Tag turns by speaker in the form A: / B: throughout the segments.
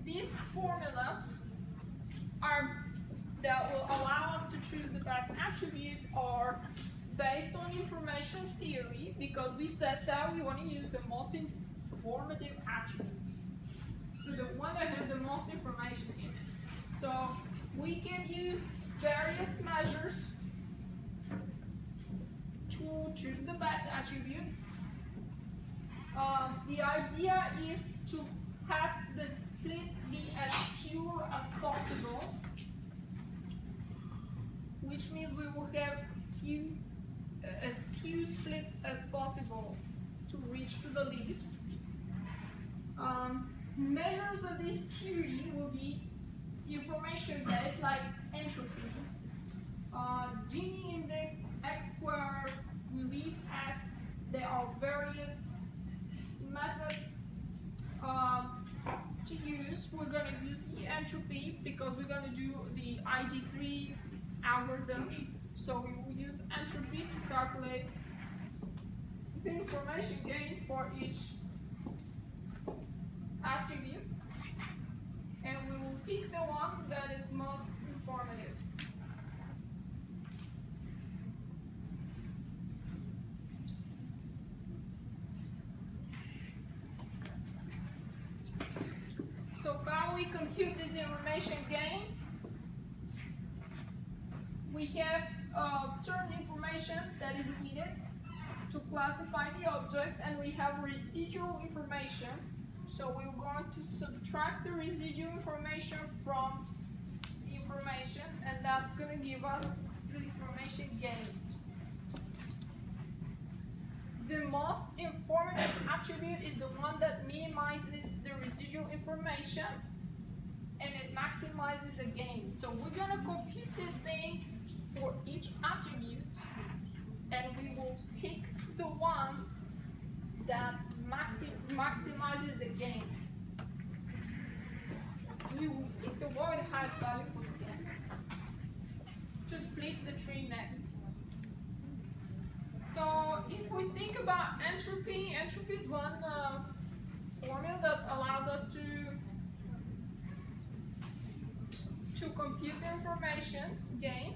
A: these formulas are that will allow us to choose the best attribute are based on information theory, because we said that we want to use the most informative attribute. So the one that has the most information in it. So we can use various measures to choose the best attribute. The idea is to have the split be as pure as possible, which means we will have as few splits as possible to reach to the leaves. Measures of this purity will be information based, like entropy, Gini index, X squared, relief F. There are various methods to use. We're going to use the entropy because we're going to do the ID3 algorithm. So we will use entropy to calculate the information gain for each attribute, and we will pick the one that is most informative. So how we compute this information gain? We have certain information that is needed to classify the object, and we have residual information. So we're going to subtract the residual information from the information, and that's going to give us the information gain. The most informative attribute is the one that minimizes the residual information and it maximizes the gain. So we're going to compute this thing for each attribute, and we will pick the one that maximizes the gain. We will pick the one that has value for the gain. To split the tree next. So if we think about entropy, entropy is one formula that allows us to compute the information gain.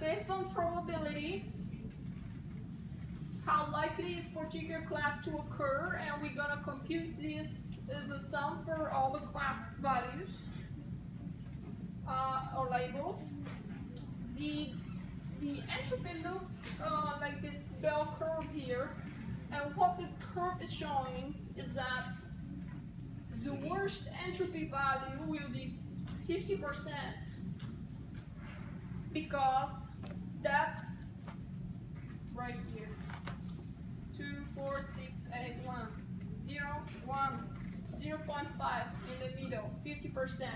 A: Based on probability, how likely is particular class to occur, and we're going to compute this as a sum for all the class values or labels. The entropy looks like this bell curve here, and what this curve is showing is that the worst entropy value will be 50%, because that right here, 2, 4, 6, 8, 1, 0, 1, 0.5 in the middle, 50%.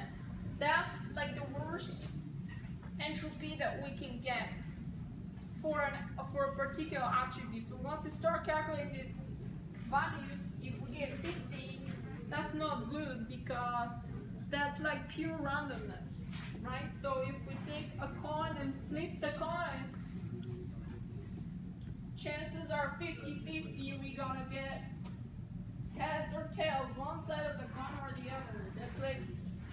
A: That's like the worst entropy that we can get for a particular attribute. So once we start calculating these values, if we get 50, that's not good, because that's like pure randomness, right? So if we take a coin and flip the coin, chances are 50-50 we're gonna get heads or tails, one side of the coin or the other. That's like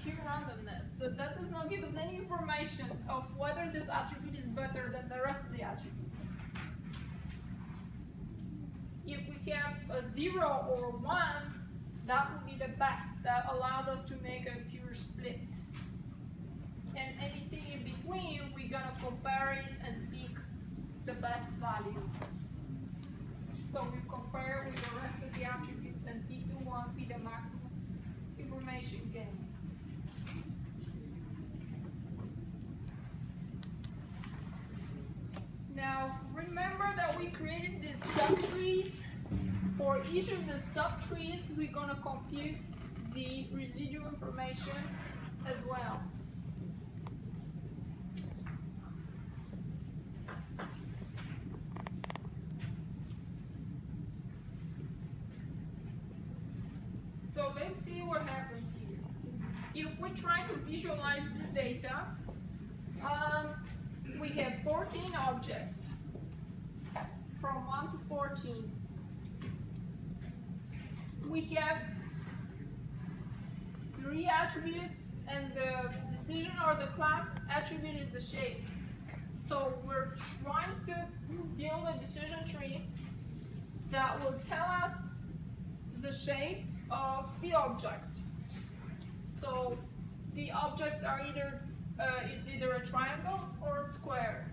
A: pure randomness. So that does not give us any information of whether this attribute is better than the rest of the attributes. If we have a 0 or 1, that would be the best. That allows us to make a pure split. And anything in between, we're gonna compare it and pick the best value. So we compare with the rest of the attributes and pick the one with the maximum information gain. Now remember that we created these subtrees. For each of the subtrees, we're gonna compute the residual information as well. So let's see what happens here. If we try to visualize this data, we have 14 objects from 1 to 14. we have three attributes, and the decision or the class attribute is the shape. So we're trying to build a decision tree that will tell us the shape of the object. So the objects are is either a triangle or a square.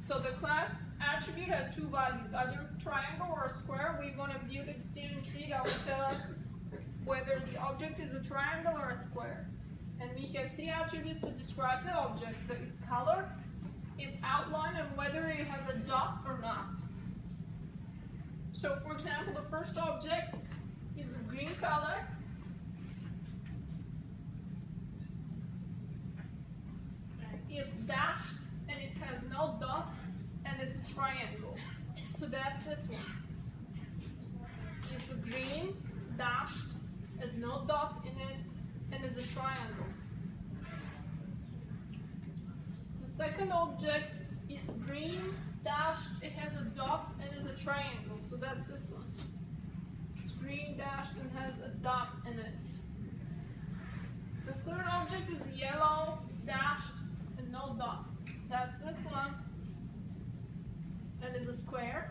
A: So the class attribute has two values, either triangle or a square. We're going to build a decision tree that will tell us whether the object is a triangle or a square. And we have three attributes to describe the object: its color, its outline, and whether it has a dot or not. So for example, the first object is a green color. It's dashed and it has no dot, and it's a triangle. So that's this one. It's a green, dashed, has no dot in it, and is a triangle. The second object is green, dashed, it has a dot, and is a triangle. So that's this one. It's green, dashed, and has a dot in it. The third object is yellow, dashed, and no dot. That's this one. And is a square.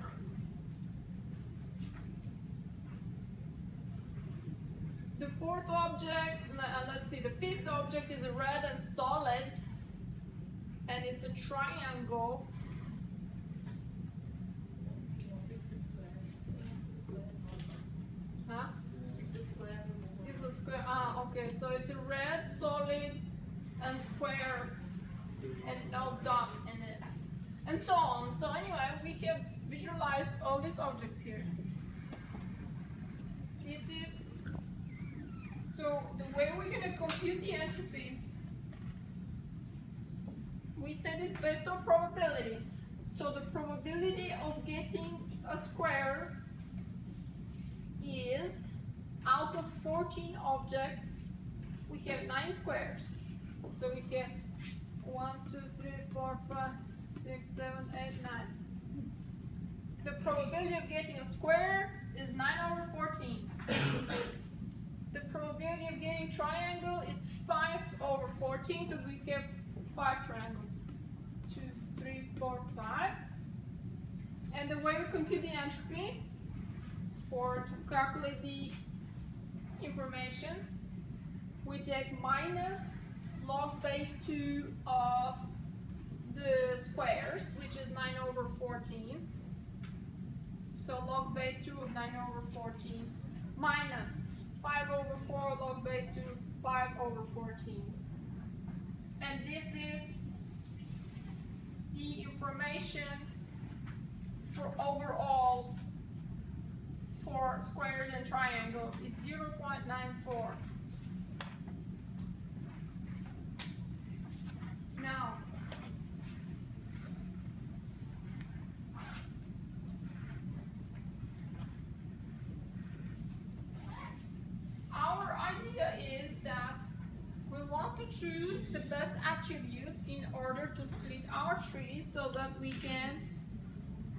A: The fourth object, let's see, the fifth object is a red and solid, and it's a triangle. Huh? It's a square. It's a square. Ah, okay. So it's a red, solid, and square, and no dot in it, and so on. So anyway, we have visualized all these objects here. This is, so the way we're going to compute the entropy, we said it's based on probability. So the probability of getting a square is, out of 14 objects, we have 9 squares. So we have 1, 2, 3, 4, 5, 6, 7, 8, 9. The probability of getting a square is 9 over 14. The probability of getting triangle is 5 over 14, because we have 5 triangles. 2, 3, 4, 5. And the way we compute the entropy, to calculate the information, we take minus log base 2 of the squares, which is 9 over 14. So log base 2 of 9 over 14 minus 5 over 4 log base 2 of 5 over 14. And this is the information for overall for squares and triangles. It's 0.94. Now, our idea is that we want to choose the best attribute in order to split our tree so that we can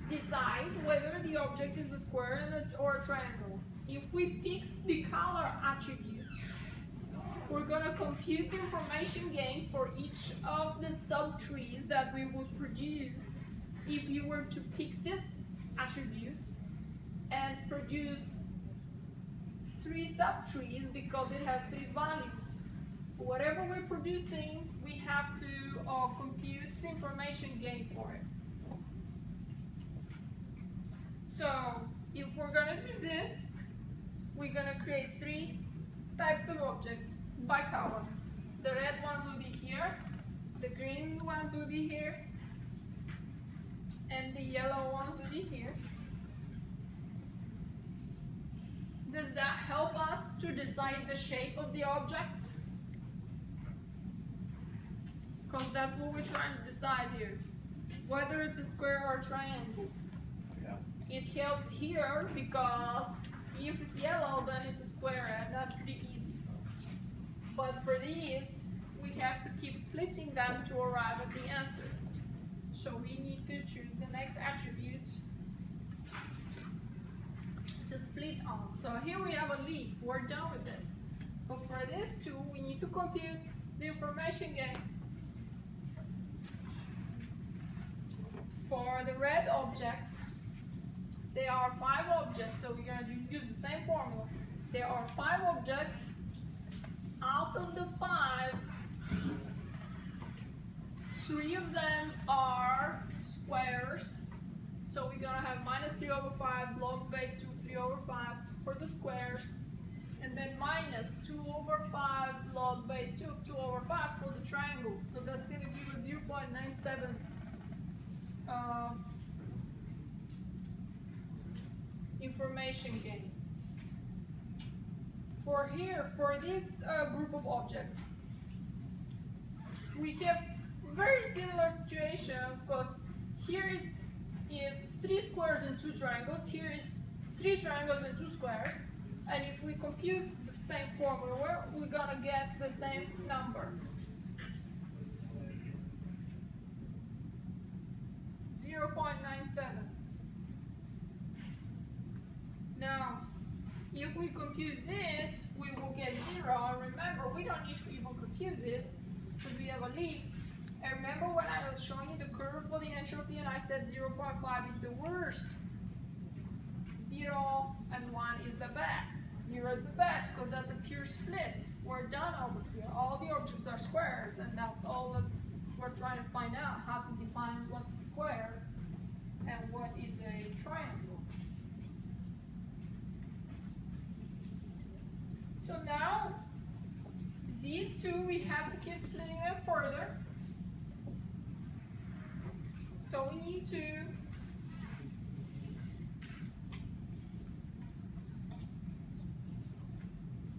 A: decide whether the object is a square or a triangle. If we pick the color attribute, we're going to compute the information gain for each of the subtrees that we would produce if you were to pick this attribute and produce 3 subtrees, because it has 3 values. Whatever we're producing, we have to compute the information gain for it. So if we're going to do this, we're going to create 3 types of objects by color. The red ones will be here, the green ones will be here, and the yellow ones will be here. Does that help us to decide the shape of the objects? Because that's what we're trying to decide here, whether it's a square or a triangle.
B: Yeah.
A: It helps here because if it's yellow, then it's a square, and that's pretty easy. But for these, we have to keep splitting them to arrive at the answer. So we need to choose the next attribute to split split on. So here we have a leaf. We're done with this. But for this two, we need to compute the information gain. For the red objects, there are 5 objects, so we're going to use the same formula. There are 5 objects. Out of the 5, 3 of them are squares. So we're going to have minus 3 over 5 log base 2, 3 over 5 for the squares. And then minus 2 over 5 log base 2, 2 over 5 for the triangles. So that's going to give us 0.97 information gain. For here, for this group of objects, we have very similar situation because here is 3 squares and 2 triangles. Here is 3 triangles and 2 squares. And if we compute the same formula, we're gonna get the same number. 0.97. Now, if we compute this, we will get 0. And remember, we don't need to even compute this because we have a leaf. And remember when I was showing you the curve for the entropy and I said 0.5 is the worst. 0 and 1 is the best. 0 is the best because that's a pure split. We're done over here. All the objects are squares and that's all that we're trying to find out, how to define what's a square and what is a triangle. So now, these two we have to keep splitting them further. So we need to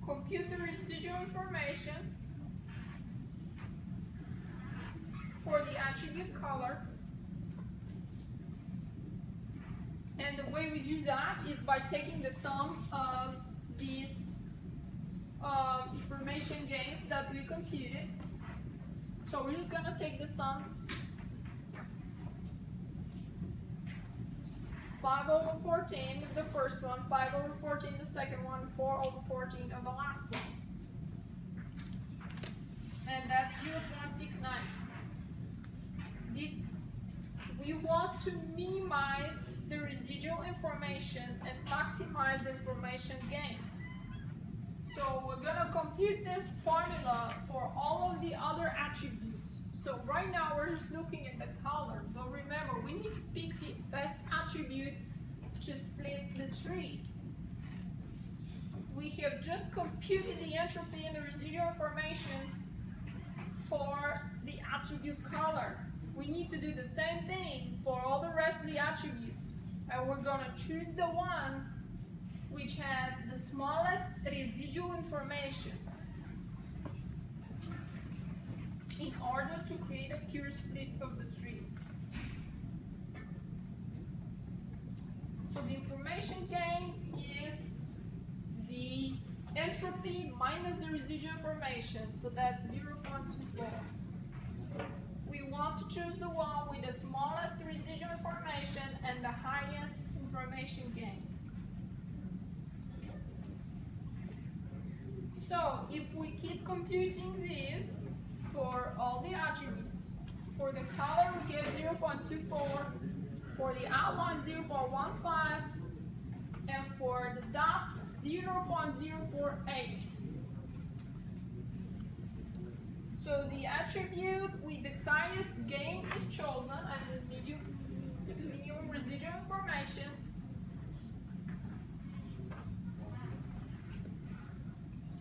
A: compute the residual information for the attribute color. And the way we do that is by taking the sum of these information gains that we computed. So we're just going to take the sum 5 over 14 of the first one, 5 over 14 the second one, 4 over 14 of the last one. And that's 0.69. This, we want to minimize the residual information and maximize the information gain. So we're going to compute this formula for all of the other attributes. So right now we're just looking at the color, but remember we need to pick the best attribute to split the tree. We have just computed the entropy and the residual information for the attribute color. We need to do the same thing for all the rest of the attributes. And we're going to choose the one which has the smallest residual information in order to create a pure split of the tree. So the information gain is the entropy minus the residual information, so that's 0.24. We want to choose the one with the smallest residual information and the highest information gain. So if we keep computing this for all the attributes, for the color we get 0.24, for the outline 0.15, and for the dot 0.048. So the attribute with the highest gain is chosen and the minimum residual information.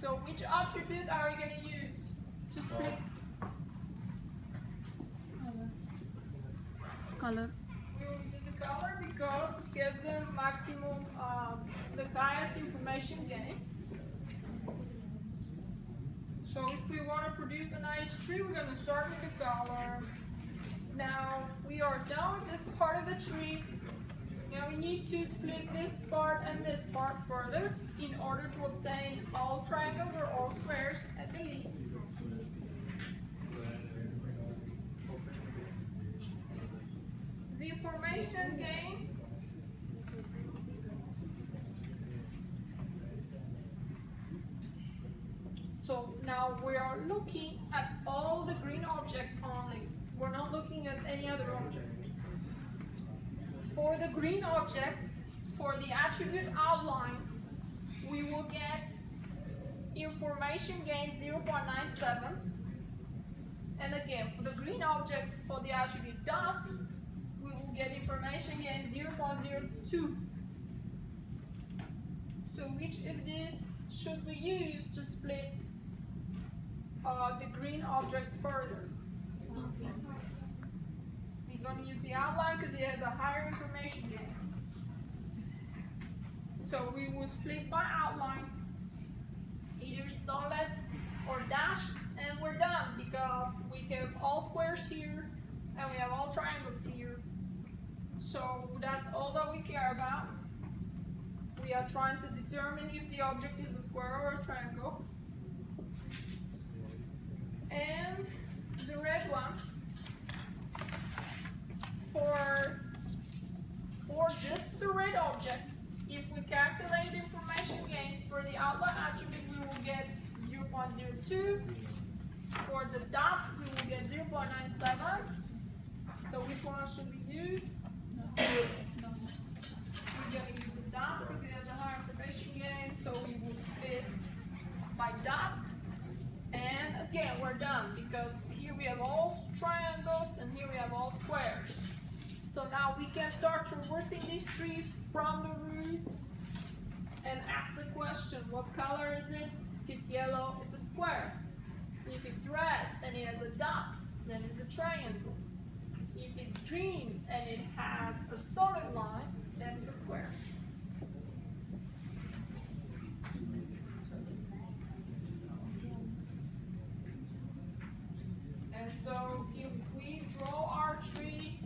A: So which attribute are we going to use to split?
B: Color.
A: We will use the color because it gives the maximum, the highest information gain. So if we want to produce a nice tree, we're going to start with the color. Now we are done with this part of the tree. Now we need to split this part and this part further in order to obtain all triangles or all squares at the least. The information gain Now we are looking at all the green objects only. We're not looking at any other objects. For the green objects, for the attribute outline, we will get information gain 0.97. And again, for the green objects, for the attribute dot, we will get information gain 0.02. So which of these should we use to split the green objects further? We're going to use the outline because it has a higher information gain. So we will split by outline, either solid or dashed, and we're done because we have all squares here and we have all triangles here. So that's all that we care about. We are trying to determine if the object is a square or a triangle. And the red ones, for just the red objects, if we calculate the information gain for the outline attribute, we will get 0.02. For the dot, we will get 0.97. So which one should we use? We're going to use the dot because it has a higher information gain. So we will split by dot. And again, we're done because here we have all triangles and here we have all squares. So now we can start traversing this tree from the roots and ask the question, what color is it? If it's yellow, it's a square. If it's red and it has a dot, then it's a triangle. If it's green and it has a solid line, then it's a square. And so if we draw our tree,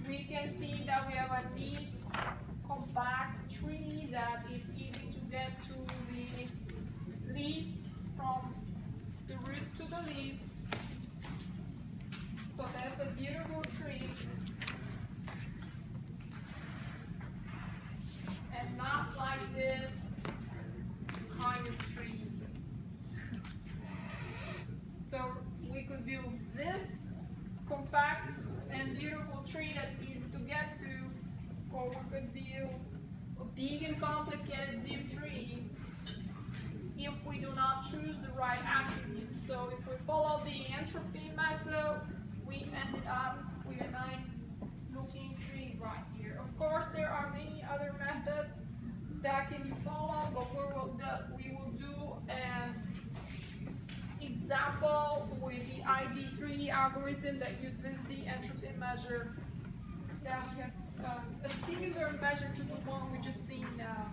A: we can see that we have a neat, compact tree that is easy to get to the leaves, from the root to the leaves. So that's a beautiful tree. And not like this kind of tree. So we could build this compact and beautiful tree that's easy to get to, or we could build a big and complicated deep tree if we do not choose the right attributes. So if we follow the entropy method, we ended up with a nice looking tree right here. Of course, there are many other methods that can be followed, but we will do an example with the ID3 algorithm that uses the entropy measure, that we have a similar measure to the one we just seen now.